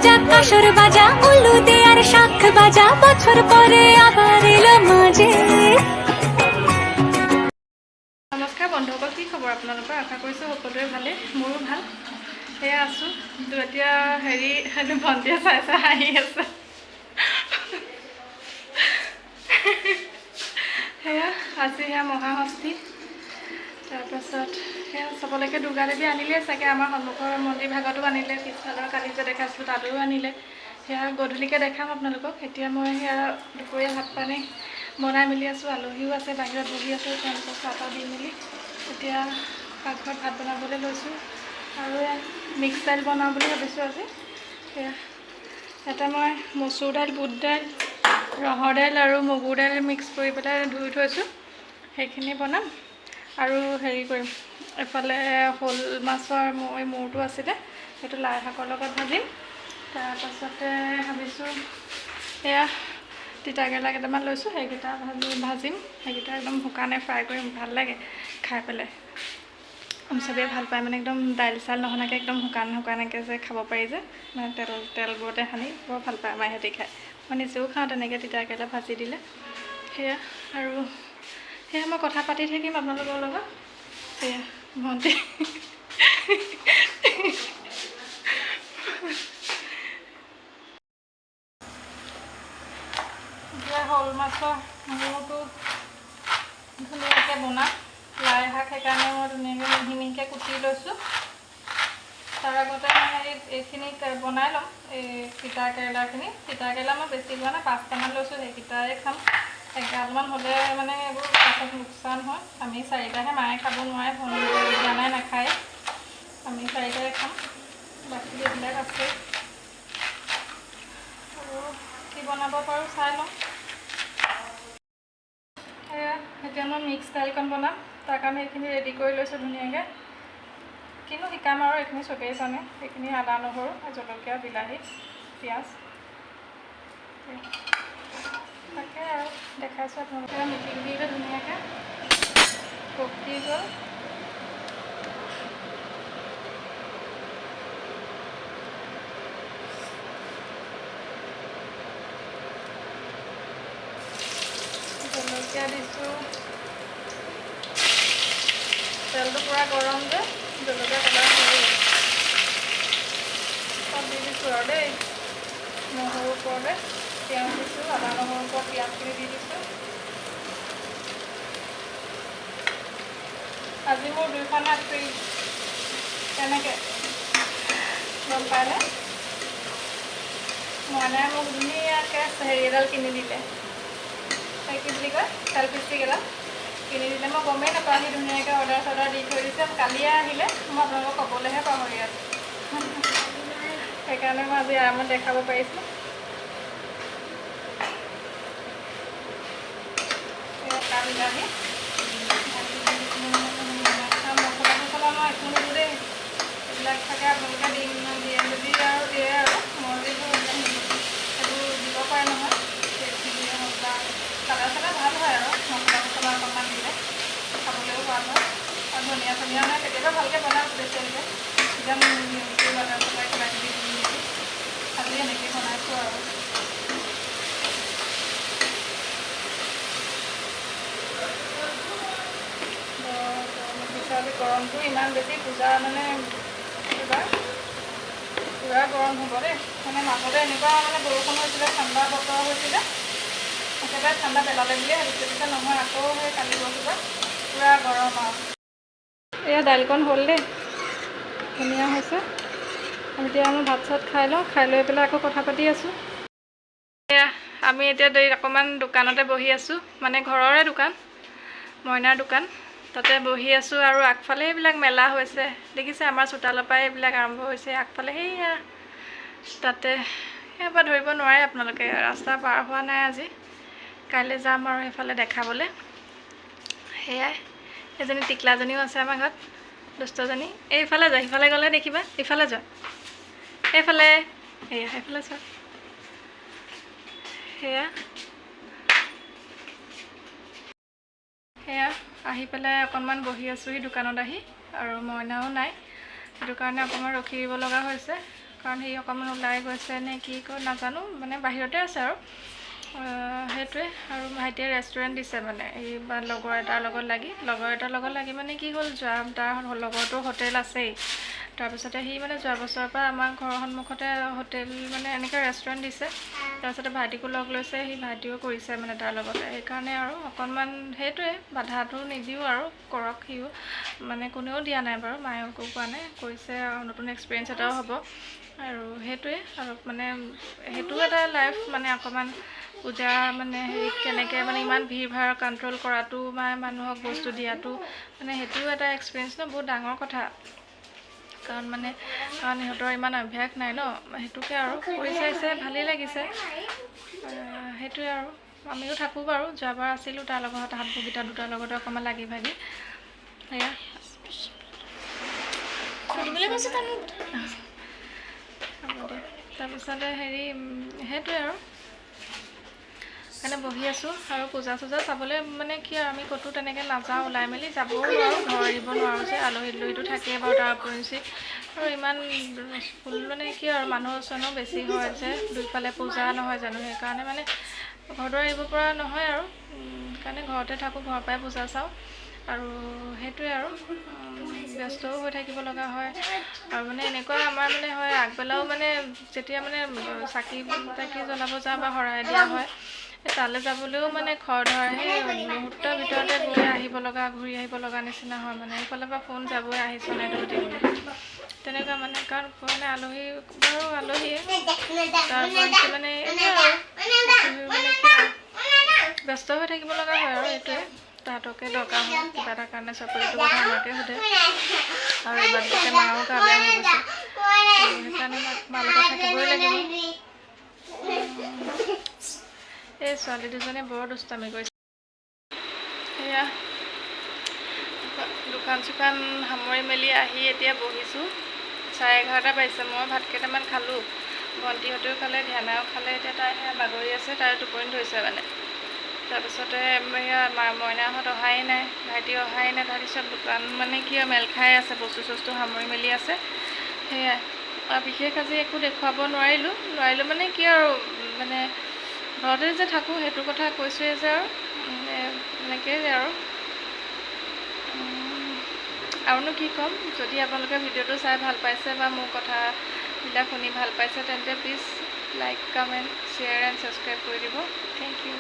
বাজা কাসৰ বাজা উল্লু দেয়াৰ শাখ বাজা বছৰ পৰে আবাৰ এলো মাঝে। নমস্কাৰ বন্ধুসকল, কি খবৰ আপোনালোকৰ? আশা কৰিছোঁ সকলোৰে ভালে, মোৰো ভাল। সেয়া আছোঁ কিন্তু এতিয়া ভণ্টিয়ে চাই চাই হাঁহি আছে। সেয়া আজি সেয়া মহাষষ্ঠী, তাৰপাছত সেয়া চবলৈকে দুৰ্গা দেৱী আনিলে চাগে। আমাৰ সন্মুখৰ মন্দিৰ ভাগতো আনিলে, পিছফালৰ কালি যে দেখাইছিলোঁ তাতো আনিলে। সেয়া গধূলিকৈ দেখাম আপোনালোকক। এতিয়া মই সেয়া দুপৰীয়া ভাত পানী বনাই মেলি আছোঁ। আলহীও আছে, বাহিৰত বহি আছোঁ, তেওঁলোকক চাহ তাহ দি মেলি এতিয়া পাকঘৰত ভাত বনাবলৈ লৈছোঁ। আৰু মিক্স দাইল বনাওঁ বুলি ভাবিছোঁ আজি। সেয়া ইয়াতে মই মচুৰ দাইল, বুট দাইল, ৰহৰ দাইল আৰু মগুৰ দাইল মিক্স কৰি পেলাই ধুই থৈছোঁ, সেইখিনি বনাম। আৰু হেৰি কৰিম, এফালে শ'ল মাছৰ মূৰটো আছিলে, সেইটো লাই শাকৰ লগত ভাজিম। তাৰপাছতে ভাবিছোঁ এয়া তিতাকেৰেলা কেইটামান লৈছোঁ, সেইকেইটা ভাজিম। সেইকেইটা একদম শুকানে ফ্ৰাই কৰিম, ভাল লাগে খাই পেলাই। চবেই ভাল পায় মানে, একদম দাইল চাইল নহনাকৈ একদম শুকানকৈ যে খাব পাৰি যে, মানে তেলবোৰতে সানি বৰ ভাল পায় আমাৰ সিহঁতি খাই। মই নিজেও খাওঁ তেনেকৈ তিতাকেৰেলা ভাজি দিলে। সেয়া আৰু সেয়া মই কথা পাতি থাকিম আপোনালোকৰ লগত। সেয়া ভণ্টি এতিয়া শ'ল মাছৰ মূৰটো ধুনীয়াকৈ বনাম। লাই শাক সেইকাৰণে মই ধুনীয়াকৈ মিহি মিহিকৈ কুটি লৈছোঁ। তাৰ আগতে মই এইখিনি বনাই ল'ম, এই তিতা কেৰেলা মই বেছি লোৱা নাই, 5টামান লৈছোঁ, সেইকেইটাই খাম। 11মান হ'লে মানে এইবোৰ পাছত লোকচান হয়। আমি 4টাহে, মায়ে খাব নোৱাৰে, জানাই নাখায়। আমি 4টাই খাম, বাকী এইবিলাক আছে। আৰু কি বনাব পাৰোঁ চাই লওঁ। সেয়া এতিয়া মই মিক্স দাইলকণ বনাম, তাৰ কাৰণে এইখিনি ৰেডি কৰি লৈছোঁ ধুনীয়াকৈ। কিনো শিকাম আৰু, এইখিনি চবেই জানে। সেইখিনি আদা নহৰু, জলকীয়া, বিলাহী, পিঁয়াজ, তাকে আৰু দেখাইছোঁ আপোনালোকে। মিটিং দিলে ধুনীয়াকৈ পকি গ'ল। জলকীয়া দিছোঁ, তেলটো পূৰা গৰম যে জলকীয়া কালাৰ হৈ গ'ল। চব দি দিছোঁ আৰু দেই। নহৰুৰ ওপৰতে পিঁয়াজ দিছোঁ, আদা নহৰুৰ ওপৰত পিঁয়াজখিনি দি দিছোঁ। আজি মোৰ 2খন হাত ফ্ৰী, তেনেকৈ গম পায়নে? মইনাই মোক ধুনীয়াকৈ হেৰি এডাল কিনি দিলে, কি বুলি কয়, চেলফিষ্টিক এডাল কিনি দিলে। মই গমেই নাপাওঁ, সি ধুনীয়াকৈ অৰ্ডাৰ চৰ্ডাৰ দি থৈ দিছে। কালিয়ে আহিলে, মই আপোনালোকক ক'বলৈহে পাহৰি আছোঁ। সেইকাৰণে মই আজি আৰামত দেখাব পাৰিছোঁ। এটা বিলাহী, মছলা মই একো নিদিওঁ দেই। এইবিলাক থাকে আপোনালোকে দিয়ে যদি আৰু দিয়ে আৰু, মই যিবোৰ সেইবোৰ দিব পাৰে নহয়। দিয়ে হওক বা কালাৰ চালাৰ ভাল হয় আৰু মছলা অকণমান দিলে খাবলৈও ভাল হয়। আৰু ধনিয়া চনিয়া মানে কেতিয়াবা ভালকৈ বনাওঁ স্পেচিয়েলকৈ, একদম বাটাৰ চটাৰ কিবা কিবি দি মেলি আজি এনেকৈ বনাইছোঁ আৰু। আজি গৰমটো ইমান বেছি, পূজা মানে এইবাৰ পূৰা গৰম হ'ব দেই। মানে মাজতে এনেকুৱা মানে বৰষুণ হৈছিলে, ঠাণ্ডা বতৰ হৈছিলে, একেবাৰে ঠাণ্ডা পেলালে বুলিয়ে ভাবিছোঁ, তেতিয়া নহয়। আকৌ সেই কালি বৰষুণত পূৰা গৰম আৰু। এয়া দাইলকণ হ'ল দেই, ধুনীয়া হৈছে। এতিয়া আমি ভাত চাত খাই লওঁ, খাই লৈ পেলাই আকৌ কথা পাতি আছোঁ। এয়া আমি এতিয়া অকণমান দোকানতে বহি আছোঁ, মানে ঘৰৰে দোকান, মইনাৰ দোকান, তাতে বহি আছোঁ। আৰু আগফালে এইবিলাক মেলা হৈছে দেখিছে, আমাৰ চোতালৰ পৰাই এইবিলাক আৰম্ভ হৈছে। আগফালে সেইয়া তাতে সেয়াৰ পৰা ধৰিব নোৱাৰে আপোনালোকে, ৰাস্তা পাৰ হোৱা নাই আজি। কাইলৈ যাম আৰু সেইফালে দেখাবলৈ। সেয়াই, এজনী টিকলাজনীও আছে আমাৰ ঘৰত, দুষ্টজনী। এইফালে যোৱা, সিফালে গ'লে দেখিবা, ইফালে যোৱা, এইফালে, সেয়া সেইফালে চোৱা। সেয়া আহি পেলাই অকণমান বহি আছোঁহি দোকানত আহি, আৰু মইনাও নাই, সেইটো কাৰণে অকণমান ৰখি দিব লগা হৈছে। কাৰণ সি অকণমান ওলাই গৈছে নে কি কয় নাজানো, মানে বাহিৰতে আছে আৰু সেইটোৱে। আৰু ভাইটিয়ে ৰেষ্টুৰেণ্ট দিছে মানে এই লগৰ এটাৰ লগত লাগি মানে কি হ'ল, তাৰ লগৰটোৰ হোটেল আছেই। তাৰপিছতে সি মানে যোৱা বছৰৰ পৰা আমাৰ ঘৰৰ সন্মুখতে হোটেল মানে এনেকৈ ৰেষ্টুৰেণ্ট দিছে। তাৰপিছতে ভাইটিকো লগ লৈছে, সি ভাইটিও কৰিছে মানে তাৰ লগতে। সেইকাৰণে আৰু অকণমান সেইটোৱে বাধাটো নিদিওঁ আৰু কৰক সিও, মানে কোনেও দিয়া নাই বাৰু, মায়েকো কোৱা নাই, কৰিছে আৰু নতুন এক্সপিৰিয়েঞ্চ এটাও হ'ব। আৰু সেইটোৱে আৰু মানে সেইটো এটা লাইফ মানে অকণমান পূজা মানে হেৰিত কেনেকৈ মানে ইমান ভিৰ ভাৰ কণ্ট্ৰল কৰাটো বা মানুহক বস্তু দিয়াটো মানে সেইটোও এটা এক্সপিৰিয়েঞ্চ ন, বহুত ডাঙৰ কথা। কাৰণ সিহঁতৰ ইমান অভ্যাস নাই ন, সেইটোকে আৰু কৰি চাইছে, ভালেই লাগিছে। সেইটোৱে আৰু আমিও থাকোঁ বাৰু, যোৱাবাৰ আছিলোঁ তাৰ লগত, হাতবগীতা দুটাৰ লগতে অকণমান লাগি ভাগি। সেয়া তাৰপিছতে হেৰি সেইটোৱে আৰু সেইকাৰণে বহি আছোঁ। আৰু পূজা চূজা চাবলৈ মানে কি আৰু আমি ক'তো তেনেকৈ নাযাওঁ, ওলাই মেলি যাবও নোৱাৰোঁ, ঘৰ এৰিব নোৱাৰোঁ যে, আলহী দুলহীটো থাকেই বাৰু তাৰ উপৰিঞ্চি। আৰু ইমান মানে কি আৰু মানুহ চানুহ বেছি হয় যে, দুইফালে পূজা নহয় জানো, সেইকাৰণে মানে ঘৰ দুৱাৰ এৰিব পৰা নহয় আৰু সেইকাৰণে ঘৰতে থাকোঁ, ঘৰৰ পৰাই পূজা চাওঁ। আৰু সেইটোৱে আৰু ব্যস্তও হৈ থাকিব লগা হয়। আৰু মানে এনেকুৱা আমাৰ মানে হয়, আগবেলাও মানে যেতিয়া মানে চাকি জ্বলাব যাওঁ বা শৰাই দিয়া হয়, তালৈ যাবলৈও মানে খৰ ধৰ, সেই মুহূৰ্তৰ ভিতৰতে ঘূৰি আহিব লগা নিচিনা হয়। মানে এইফালৰ পৰা ফোন যাবই, আহিছ নাই সুধিবলৈ, তেনেকুৱা মানে। কাৰণ মানে আলহী বাৰু আলহীয়ে তাৰ উপৰিঞ্চি মানে ব্যস্ত হৈ থাকিব লগা হয় আৰু এইটোৱে। তাহাঁতকে দৰকাৰ হয় কিবা এটা কাৰণে, চকৰিটো কথা আমাকে সোধে। আৰু এইবাৰ তাতে মাও গা বেয়া হৈ গৈছে, সেইকাৰণে মাৰ লগত থাকিবই লাগিব। এই ছোৱালী দুজনে বৰ দুষ্টামি কৰিছে। সেয়া দোকান চোকান সামৰি মেলি আহি এতিয়া বহিছোঁ। 11:30 বাজিছে। মই ভাত কেইটামান খালোঁ, ভণ্টিহঁতেও খালে, ধ্যানাও খালে। এতিয়া তাই সেয়া বাগৰি আছে, তাই টোপনি ধৰিছে মানে। তাৰপিছতে এয়া মইনাহঁত অহাই নাই, ভাইটি অহাই নাই। তাৰপিছত দোকান মানে কি আৰু মেল খাই আছে, বস্তু চস্তু সামৰি মেলি আছে। সেয়াই বিশেষ আজি একো দেখুৱাব নোৱাৰিলোঁ মানে কি আৰু মানে ঘৰতে যে থাকোঁ সেইটো কথা কৈছোঁৱেই যে, আৰু এনেকেই আৰুনো কি ক'ম। যদি আপোনালোকে ভিডিঅ'টো চাই ভাল পাইছে বা মোৰ কথাবিলাক শুনি ভাল পাইছে, তেন্তে please like, comment, share and subscribe কৰি দিব। Thank U.